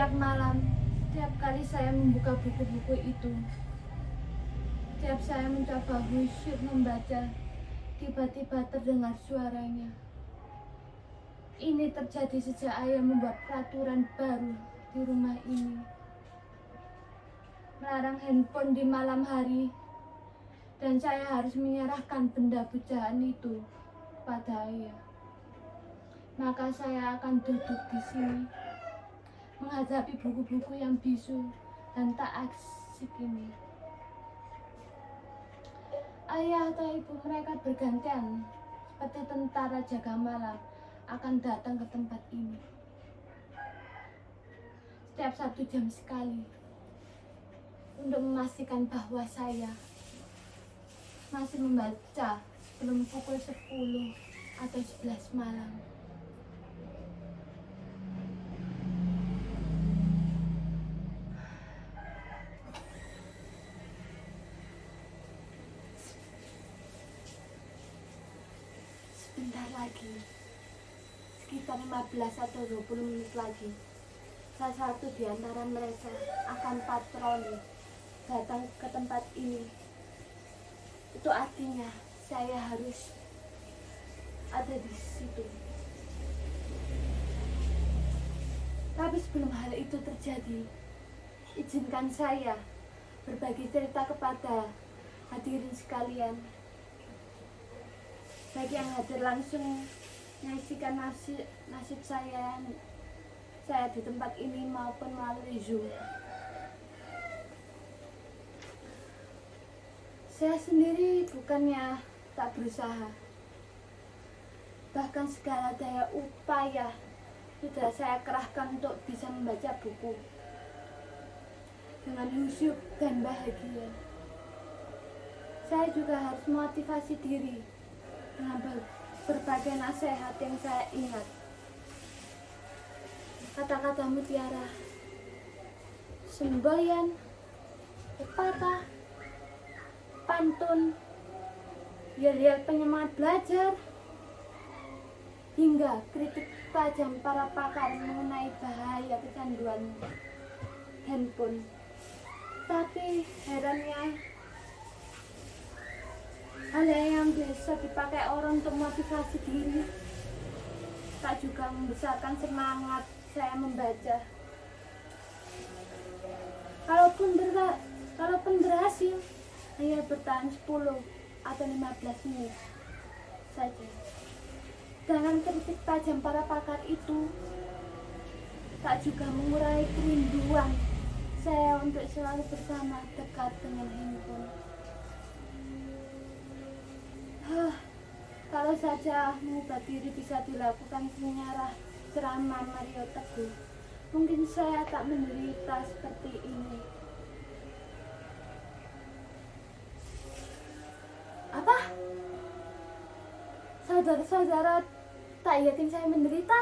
Setiap malam, setiap kali saya membuka buku-buku itu, setiap saya mencoba khusyuk membaca, tiba-tiba terdengar suaranya. Ini terjadi sejak ayah membuat peraturan baru di rumah ini, melarang handphone di malam hari, dan saya harus menyerahkan benda bujaan itu pada ayah. Maka saya akan duduk di sini, menghadapi buku-buku yang bisu dan tak asik ini. Ayah atau ibu mereka bergantian seperti tentara jaga malam akan datang ke tempat ini setiap 1 jam sekali untuk memastikan bahwa saya masih membaca sebelum pukul 10 atau 11 malam. Sebentar lagi, sekitar 15 atau 20 menit lagi, salah satu di antara mereka akan patroli datang ke tempat ini. Itu artinya saya harus ada di situ. Tapi sebelum hal itu terjadi, izinkan saya berbagi cerita kepada hadirin sekalian. Bagi yang hadir langsung menyaksikan nasib saya di tempat ini maupun melalui Zoom. Saya sendiri bukannya tak berusaha, bahkan segala daya upaya sudah saya kerahkan untuk bisa membaca buku dengan khusyuk dan bahagia. Saya juga harus memotivasi diri dengan berbagai nasihat yang saya ingat. Kata-kata mutiara, semboyan, pepatah, pantun, yel-yel penyemangat belajar, hingga kritik tajam para pakar mengenai bahaya kecanduan handphone. Tapi herannya, hal yang biasa dipakai orang untuk motivasi diri tak juga membesarkan semangat saya membaca. Kalaupun berhasil, hanya bertahan 10 atau 15 menit saja. Dengan kritik tajam para pakar itu tak juga mengurangi kerinduan saya untuk selalu bersama dekat dengan handphone. Kalau saja mengubah diri bisa dilakukan senyarah ceramah Mario Teguh, mungkin saya tak menderita seperti ini. Apa? Saudara-saudara tak yakin saya menderita?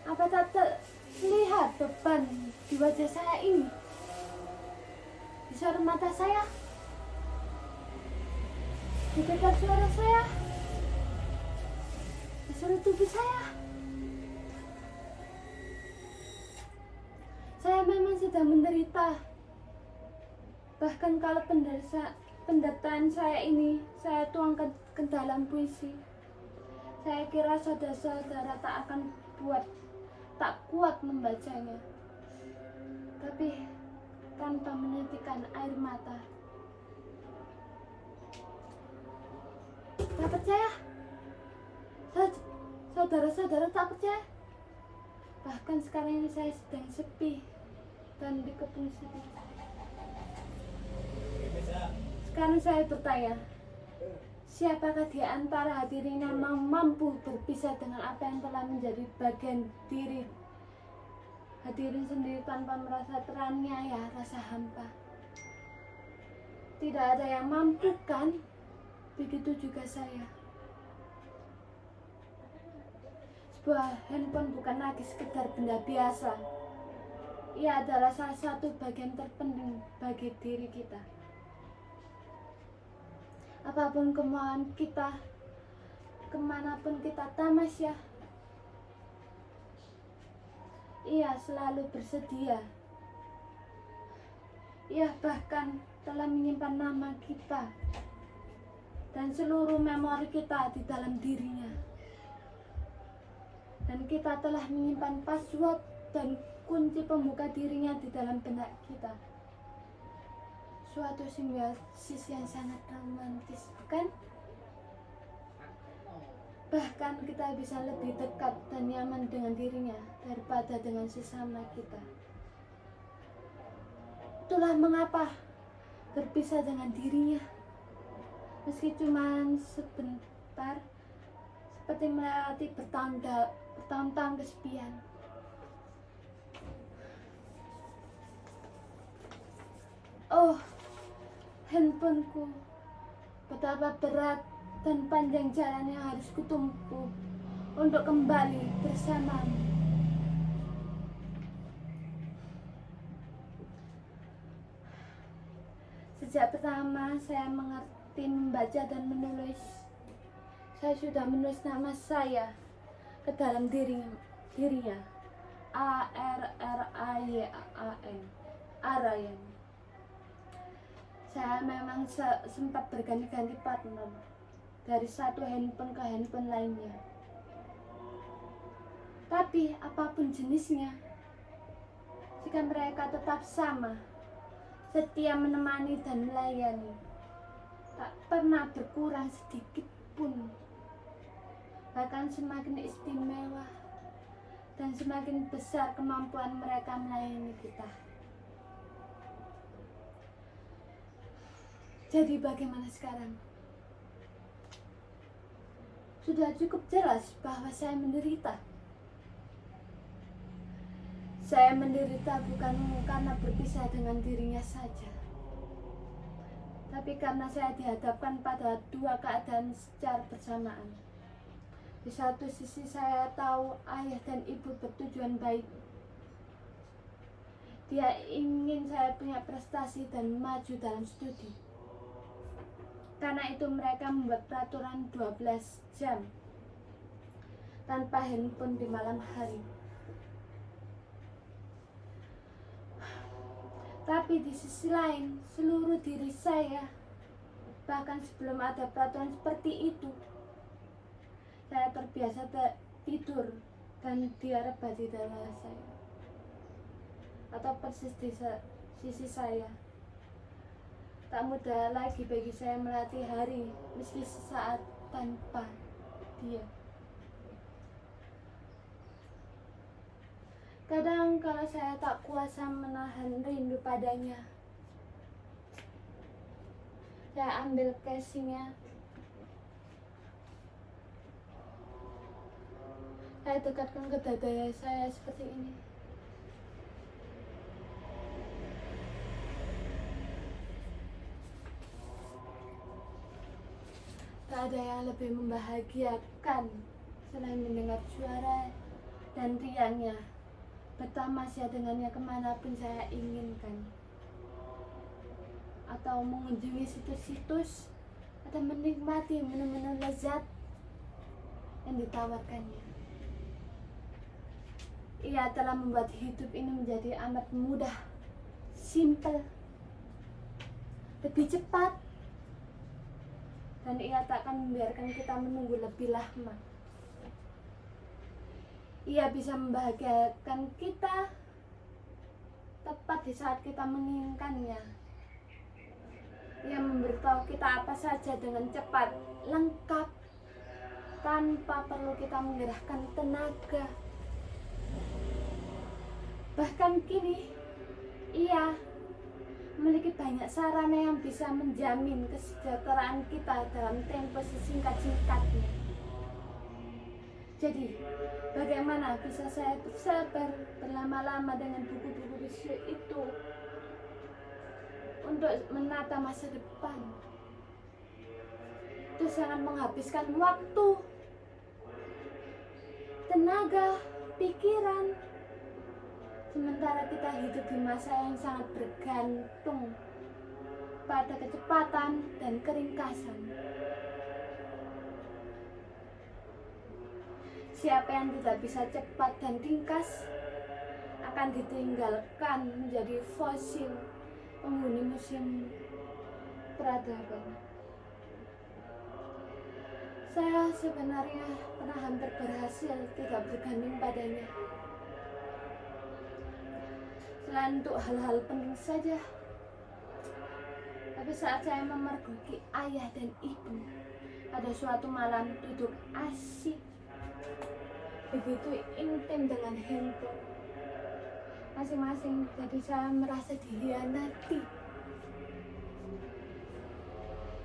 Apa tak terlihat beban di wajah saya ini? Di sorot mata saya? Di dekat suara saya? Di seluruh tubuh saya? Saya memang sedang menderita. Bahkan kalau penderitaan saya ini saya tuangkan ke dalam puisi, saya kira saudara-saudara tak kuat membacanya. Tapi tanpa menitikan air mata. Tak percaya? Saudara-saudara tak percaya? Bahkan sekarang ini saya sedang sepi dan dikepung sepi. Sekarang saya bertanya, siapakah di antara hadirin yang mampu berpisah dengan apa yang telah menjadi bagian diri hadirin sendiri tanpa merasa teraniaya, rasa hampa? Tidak ada yang mampu, kan? Begitu juga saya. Sebuah handphone bukan lagi sekedar benda biasa. Ia adalah salah satu bagian terpenting bagi diri kita. Apapun kemauan kita, kemanapun kita tamasya, Ia selalu bersedia. Ia bahkan telah menyimpan nama kita dan seluruh memori kita di dalam dirinya. Dan kita telah menyimpan password dan kunci pembuka dirinya di dalam benak kita. Suatu simbiosis yang sangat romantis, bukan? Bahkan kita bisa lebih dekat dan nyaman dengan dirinya daripada dengan sesama kita. Itulah mengapa berpisah dengan dirinya, meski cuma sebentar, seperti melewati bertahun-tahun kesepian. Oh, handphoneku, betapa berat dan panjang jalan yang harus kutempuh untuk kembali bersamamu. Sejak pertama saya mengerti membaca dan menulis, saya sudah menulis nama saya ke dalam dirinya. ARRAYAN, Arayan. Saya memang sempat berganti-ganti partner dari satu handphone ke handphone lainnya. Tapi apapun jenisnya, jika mereka tetap sama, setia menemani dan melayani, tak pernah berkurang sedikit pun, bahkan semakin istimewa dan semakin besar kemampuan mereka melayani kita. Jadi bagaimana sekarang? Sudah cukup jelas bahwa saya menderita. Saya menderita bukan karena berpisah dengan dirinya saja, tapi karena saya dihadapkan pada dua keadaan secara bersamaan. Di satu sisi saya tahu ayah dan ibu bertujuan baik. Dia ingin saya punya prestasi dan maju dalam studi. Karena itu mereka membuat peraturan 12 jam tanpa handphone di malam hari. Tapi di sisi lain, seluruh diri saya, bahkan sebelum ada peraturan seperti itu, saya terbiasa tidur dan dia rebah di dada saya, atau persis di sisi saya. Tak mudah lagi bagi saya melatih hari meski sesaat tanpa dia. Kadang kalau saya tak kuasa menahan rindu padanya, saya ambil casingnya, saya dekatkan ke dada saya seperti ini. Tak ada yang lebih membahagiakan selain mendengar suara dan riangnya, bertamasya dengannya kemanapun saya inginkan, atau mengunjungi situs-situs, atau menikmati menu-menu lezat yang ditawarkannya. Ia telah membuat hidup ini menjadi amat mudah, simpel, lebih cepat, dan ia tak akan membiarkan kita menunggu lebih lama. Ia bisa membahagiakan kita tepat di saat kita menginginkannya. Ia memberitahu kita apa saja dengan cepat, lengkap, tanpa perlu kita mengerahkan tenaga. Bahkan kini, ia memiliki banyak sarana yang bisa menjamin kesejahteraan kita dalam tempo sesingkat-singkatnya. Jadi, bagaimana bisa saya bersabar berlama-lama dengan buku-buku bisu itu untuk menata masa depan? Itu sangat menghabiskan waktu, tenaga, pikiran. Sementara kita hidup di masa yang sangat bergantung pada kecepatan dan keringkasan. Siapa yang tidak bisa cepat dan ringkas akan ditinggalkan menjadi fosil penghuni museum peradaban. Saya sebenarnya pernah hampir berhasil tidak bergantung padanya. Selain untuk hal-hal penting saja. Tapi saat saya memergoki ayah dan ibu pada suatu malam duduk asik begitu intim dengan handphone masing-masing, jadi saya merasa dikhianati.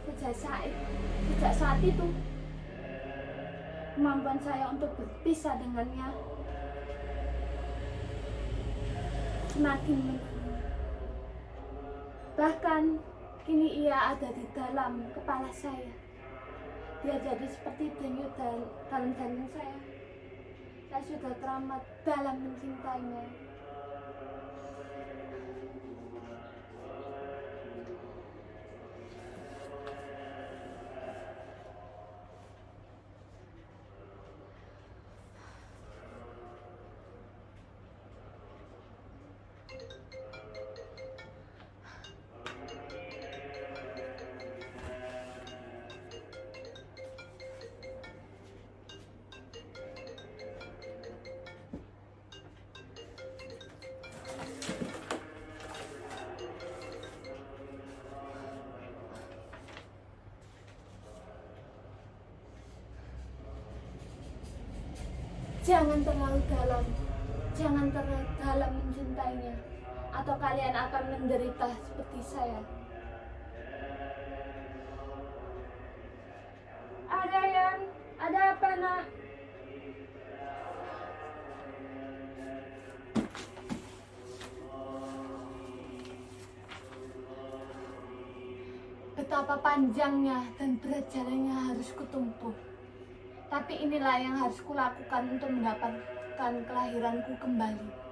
Sejak saat itu kemampuan saya untuk berpisah dengannya semakin menurun. Bahkan kini ia ada di dalam kepala saya. Dia jadi seperti denyut dalam jantung saya. Saya sudah teramat dalam mencintainya. Jangan terlalu dalam mencintainya, atau kalian akan menderita seperti saya. Ada Yan, ada apa nak? Betapa panjangnya dan berat jalannya harus kutempuh. Tapi inilah yang harus kulakukan untuk mendapatkan kelahiranku kembali.